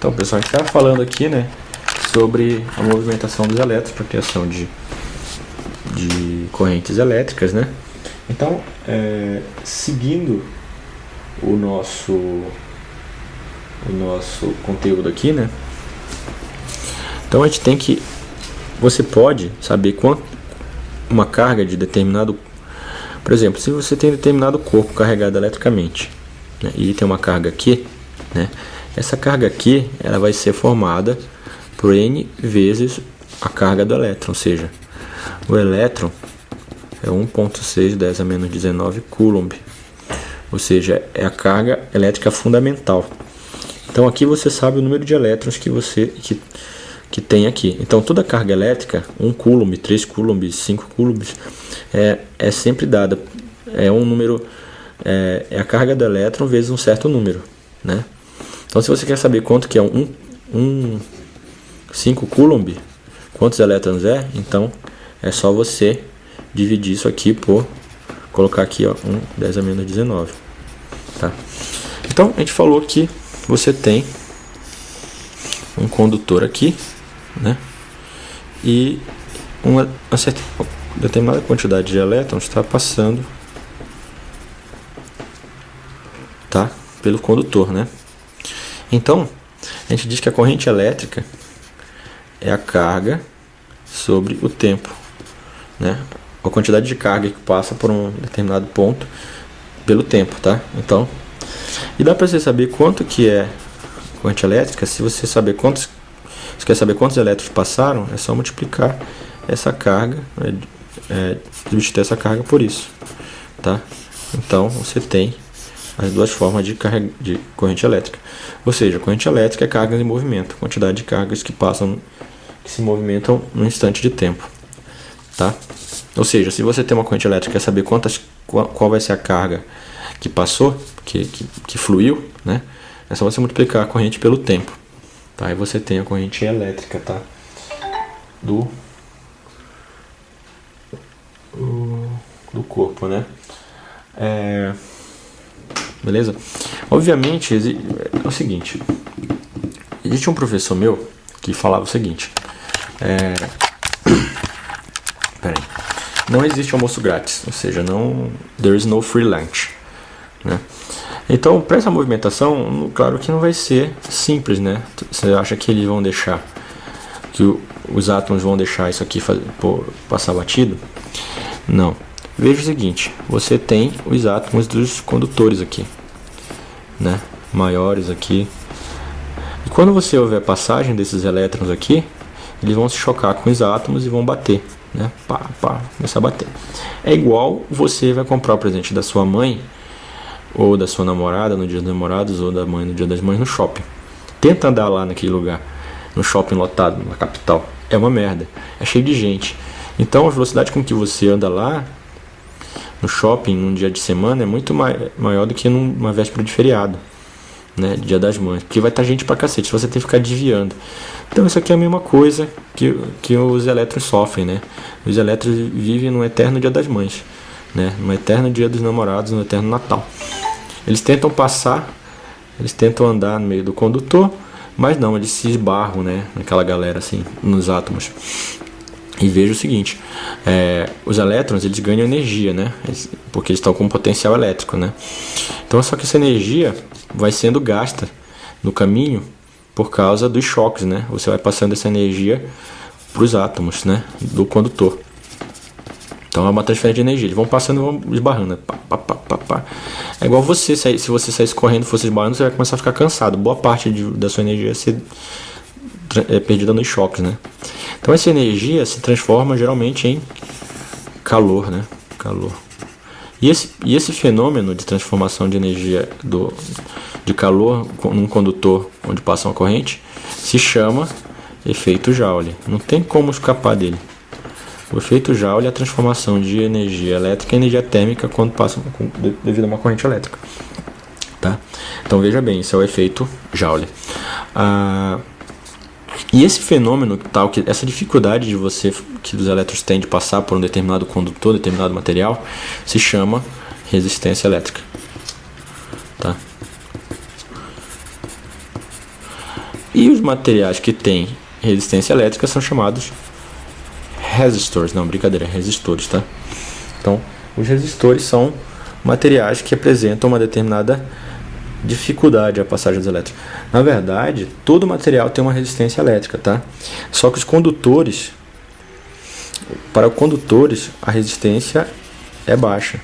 Então, pessoal, a gente está falando aqui, né, sobre a movimentação dos elétrons para a criação de correntes elétricas, né? Então, seguindo o nosso conteúdo aqui, né? Então a gente tem que, você pode saber quanto uma carga de determinado, por exemplo, se você tem determinado corpo carregado eletricamente, né, e tem uma carga aqui, né? Essa carga aqui, ela vai ser formada por N vezes a carga do elétron, ou seja, o elétron é 1,6 10 a menos 19 coulomb, ou seja, é a carga elétrica fundamental. Então aqui você sabe o número de elétrons que tem aqui. Então toda carga elétrica, 1 coulomb, 3 coulombs, 5 coulombs, é sempre dada, é um número, é a carga do elétron vezes um certo número, né? Então se você quer saber quanto que é 5 coulomb, quantos elétrons é, então é só você dividir isso aqui por, colocar aqui, ó, 1 10 a menos 19, tá? Então a gente falou que você tem um condutor aqui, né? E uma certa determinada quantidade de elétrons está passando, tá, pelo condutor, né? Então a gente diz que a corrente elétrica é a carga sobre o tempo, né? A quantidade de carga que passa por um determinado ponto pelo tempo, tá? Então, e dá para você saber quanto que é corrente elétrica. Se você saber quantos, se quer saber quantos elétrons passaram, é só multiplicar essa carga, substituir essa carga por isso, tá? Então você tem as duas formas de corrente elétrica. Ou seja, corrente elétrica é cargas em movimento, quantidade de cargas que passam, que se movimentam num instante de tempo, tá? Ou seja, se você tem uma corrente elétrica e quer saber qual vai ser a carga que passou, que fluiu, né? É só você multiplicar a corrente pelo tempo, tá? Aí você tem a corrente elétrica, tá? Do corpo, né? Beleza? Obviamente, é o seguinte, existe um professor meu que falava o seguinte, peraí, não existe almoço grátis, ou seja, there is no free lunch, né? Então, para essa movimentação, claro que não vai ser simples, né? Você acha que eles vão deixar, que os átomos vão deixar isso aqui passar batido? Não. Veja o seguinte, você tem os átomos dos condutores aqui, né? Maiores aqui. E quando você houver passagem desses elétrons aqui, eles vão se chocar com os átomos e vão bater, né? Começar a bater. É igual você vai comprar o presente da sua mãe ou da sua namorada no dia dos namorados, ou da mãe no dia das mães no shopping. Tenta andar lá naquele lugar, no shopping lotado, na capital. É uma merda, é cheio de gente. Então a velocidade com que você anda lá no shopping num dia de semana é muito maior do que numa véspera de feriado, né, dia das mães, porque vai estar gente pra cacete, você tem que ficar desviando. Então isso aqui é a mesma coisa que os elétrons sofrem, né? Os elétrons vivem no eterno dia das mães, né? No eterno dia dos namorados, no eterno Natal. Eles tentam passar, eles tentam andar no meio do condutor, mas não, eles se esbarram, né, naquela galera assim, nos átomos. E veja o seguinte, os elétrons, eles ganham energia, né? Porque eles estão com potencial elétrico, né? Então só que essa energia vai sendo gasta no caminho por causa dos choques, né? Você vai passando essa energia para os átomos, né, do condutor. Então é uma transferência de energia, eles vão passando e vão esbarrando, né? É igual você, se você saísse correndo e fosse esbarrando, você vai começar a ficar cansado. Boa parte da sua energia vai ser perdida nos choques, né? Então essa energia se transforma geralmente em calor, né? Calor. E esse fenômeno de transformação de energia de calor num condutor onde passa uma corrente se chama efeito Joule. Não tem como escapar dele. O efeito Joule é a transformação de energia elétrica em energia térmica quando passa devido a uma corrente elétrica, tá? Então veja bem, isso é o efeito Joule. E esse fenômeno, essa dificuldade que os elétrons têm de passar por um determinado condutor, determinado material, se chama resistência elétrica, tá? E os materiais que têm resistência elétrica são chamados resistores. Não, brincadeira, resistores, tá? Então, os resistores são materiais que apresentam uma determinada dificuldade à passagem dos elétrons. Na verdade, todo material tem uma resistência elétrica, tá? Só que os condutores, para os condutores, a resistência é baixa,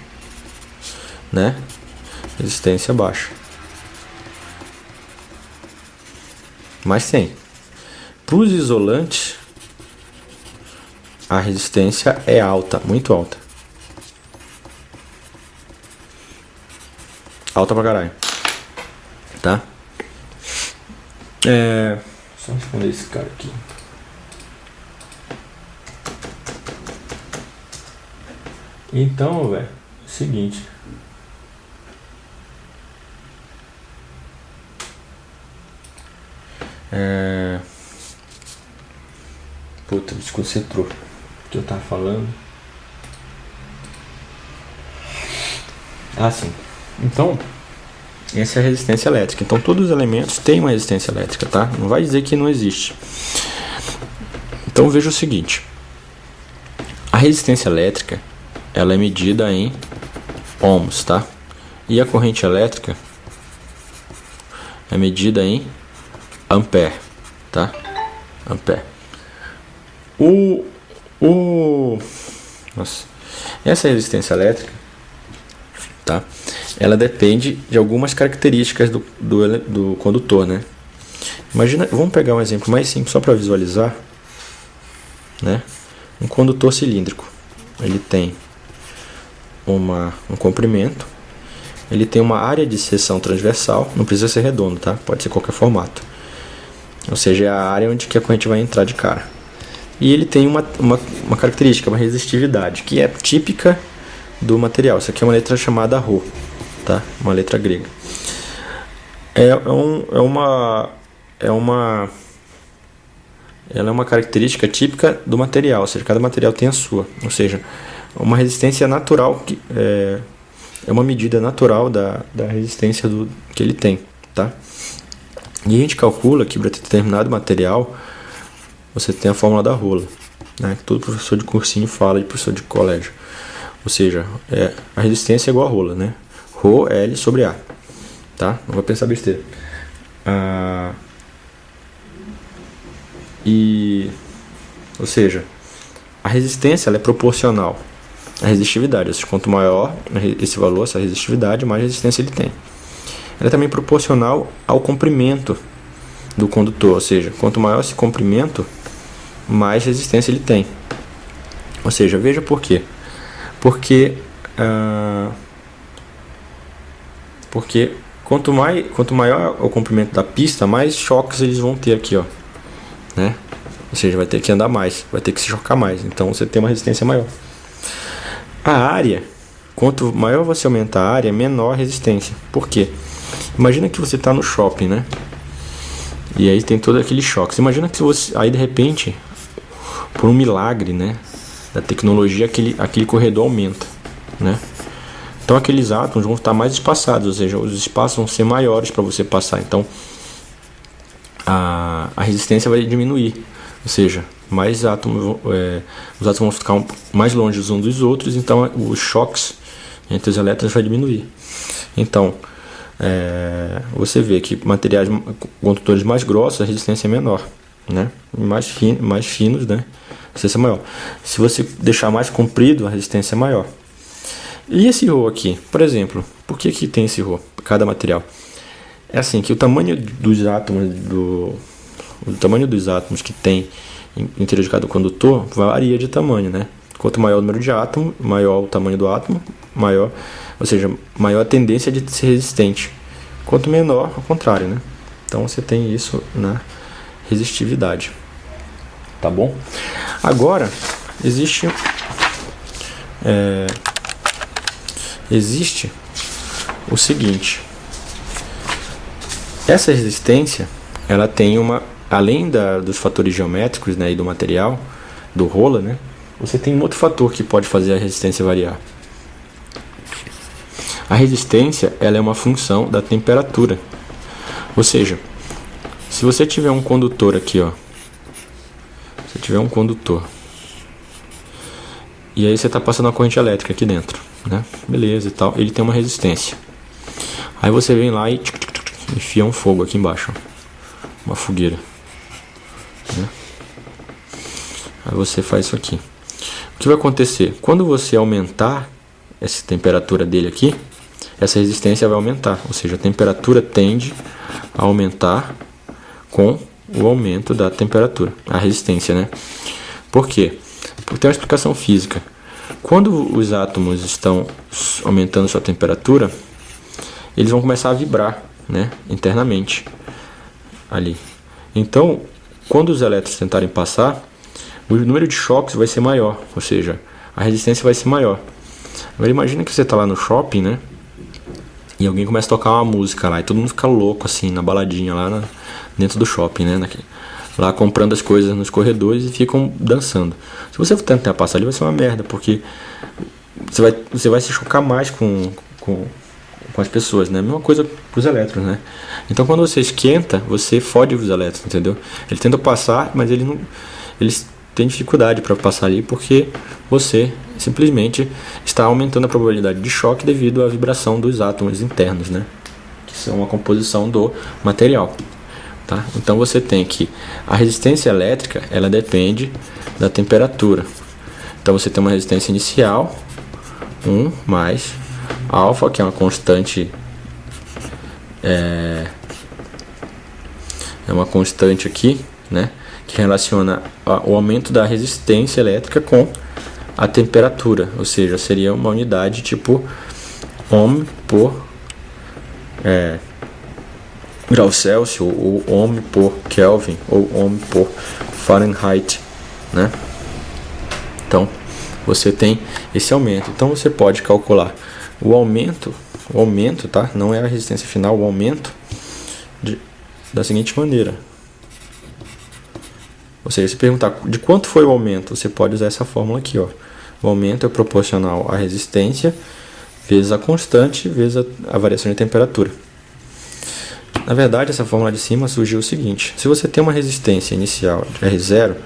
né? Resistência baixa. Mas tem. Para os isolantes, a resistência é alta, muito alta. Alta pra caralho. Tá? Só responder esse cara aqui. Então, velho, é o seguinte. Puta, desconcentrou o que eu tava falando. Ah, sim. Então, essa é a resistência elétrica. Então, todos os elementos têm uma resistência elétrica, tá? Não vai dizer que não existe. Então, veja o seguinte. A resistência elétrica, ela é medida em ohms, tá? E a corrente elétrica é medida em ampere, tá? Ampere. Nossa. Essa resistência elétrica, tá? Ela depende de algumas características do condutor, né? Imagina, vamos pegar um exemplo mais simples só para visualizar, né? Um condutor cilíndrico. Ele tem um comprimento, ele tem uma área de seção transversal, não precisa ser redondo, tá? Pode ser qualquer formato. Ou seja, é a área onde que a corrente vai entrar de cara. E ele tem uma característica, uma resistividade, que é típica do material. Isso aqui é uma letra chamada Rho, tá? Uma letra grega. Ela é uma característica típica do material, ou seja, cada material tem a sua. Ou seja, uma resistência natural, é uma medida natural da resistência que ele tem, tá? E a gente calcula que para determinado material você tem a fórmula da rola, né? Todo professor de cursinho fala, de professor de colégio. Ou seja, a resistência é igual a rola, né? Rho L sobre A, tá? Não vai pensar besteira. Ou seja, a resistência ela é proporcional à resistividade. Ou seja, quanto maior esse valor, essa resistividade, mais resistência ele tem. Ela é também proporcional ao comprimento do condutor. Ou seja, quanto maior esse comprimento, mais resistência ele tem. Ou seja, veja por quê. Porque quanto maior o comprimento da pista, mais choques eles vão ter aqui, ó, né? Ou seja, vai ter que andar mais, vai ter que se chocar mais. Então você tem uma resistência maior. A área, quanto maior você aumenta a área, menor a resistência. Por quê? Imagina que você está no shopping, né? E aí tem todo aquele choque. Imagina que aí de repente, por um milagre, né, da tecnologia, aquele corredor aumenta, né? Então aqueles átomos vão estar mais espaçados, ou seja, os espaços vão ser maiores para você passar. Então a resistência vai diminuir, ou seja, mais átomos, os átomos vão ficar mais longe uns dos outros, então os choques entre os elétrons vai diminuir. Então você vê que materiais condutores mais grossos a resistência é menor, né? Mais finos, né? A resistência é maior. Se você deixar mais comprido, a resistência é maior. E esse Rho aqui, por exemplo, por que tem esse Rho? Cada material é assim que o tamanho dos átomos que tem interior de cada condutor varia de tamanho, né? Quanto maior o número de átomos, maior o tamanho do átomo, maior a tendência de ser resistente. Quanto menor, ao contrário, né? Então você tem isso na resistividade. Tá bom? Agora, existe o seguinte. Essa resistência, ela tem além dos fatores geométricos, né, e do material, do rola, né? Você tem um outro fator que pode fazer a resistência variar. A resistência, ela é uma função da temperatura. Ou seja, Se você tiver um condutor aqui, ó, se tiver um condutor e aí você está passando uma corrente elétrica aqui dentro, né? Beleza e tal, ele tem uma resistência. Aí você vem lá e enfia um fogo aqui embaixo, ó, uma fogueira, né? Aí você faz isso aqui. O que vai acontecer? Quando você aumentar essa temperatura dele aqui, essa resistência vai aumentar, ou seja, a temperatura tende a aumentar com o aumento da temperatura, a resistência, né? Por quê? Porque tem uma explicação física. Quando os átomos estão aumentando sua temperatura, eles vão começar a vibrar, né, internamente ali. Então, quando os elétrons tentarem passar, o número de choques vai ser maior, ou seja, a resistência vai ser maior. Agora imagina que você está lá no shopping, né, e alguém começa a tocar uma música lá e todo mundo fica louco assim na baladinha lá dentro do shopping, né, lá comprando as coisas nos corredores e ficam dançando. Se você tentar passar ali, vai ser uma merda, porque você vai se chocar mais com as pessoas, né? A mesma coisa com os elétrons, né? Então quando você esquenta, você fode os elétrons, entendeu? Eles tentam passar, mas eles têm dificuldade para passar ali, porque você simplesmente está aumentando a probabilidade de choque devido à vibração dos átomos internos, né? Que são a composição do material. Tá? Então você tem que a resistência elétrica, ela depende da temperatura. Então você tem uma resistência inicial 1 mais alfa, que é uma constante, é uma constante aqui, né, que relaciona o aumento da resistência elétrica com a temperatura, ou seja, seria uma unidade tipo ohm por grau Celsius, ou ohm por Kelvin, ou ohm por Fahrenheit, né? Então você tem esse aumento. Então você pode calcular o aumento, tá? Não é a resistência final, o aumento da seguinte maneira. Ou seja, se perguntar de quanto foi o aumento, você pode usar essa fórmula aqui, ó. O aumento é proporcional à resistência vezes a constante vezes a variação de temperatura. Na verdade, essa fórmula de cima surgiu o seguinte: se você tem uma resistência inicial de R0,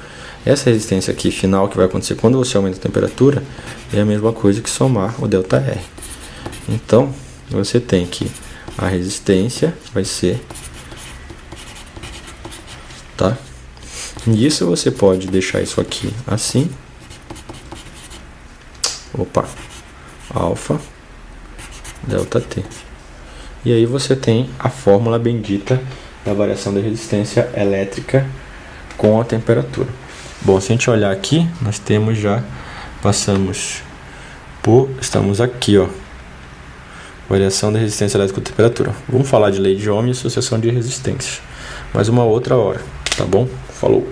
essa resistência aqui final que vai acontecer quando você aumenta a temperatura é a mesma coisa que somar o ΔR. Então, você tem que a resistência vai ser, tá? E isso você pode deixar isso aqui assim. Opa, alfa ΔT. E aí você tem a fórmula bendita da variação da resistência elétrica com a temperatura. Bom, se a gente olhar aqui, nós temos estamos aqui, ó, variação da resistência elétrica com temperatura. Vamos falar de lei de Ohm e associação de resistências, mas uma outra hora, tá bom? Falou!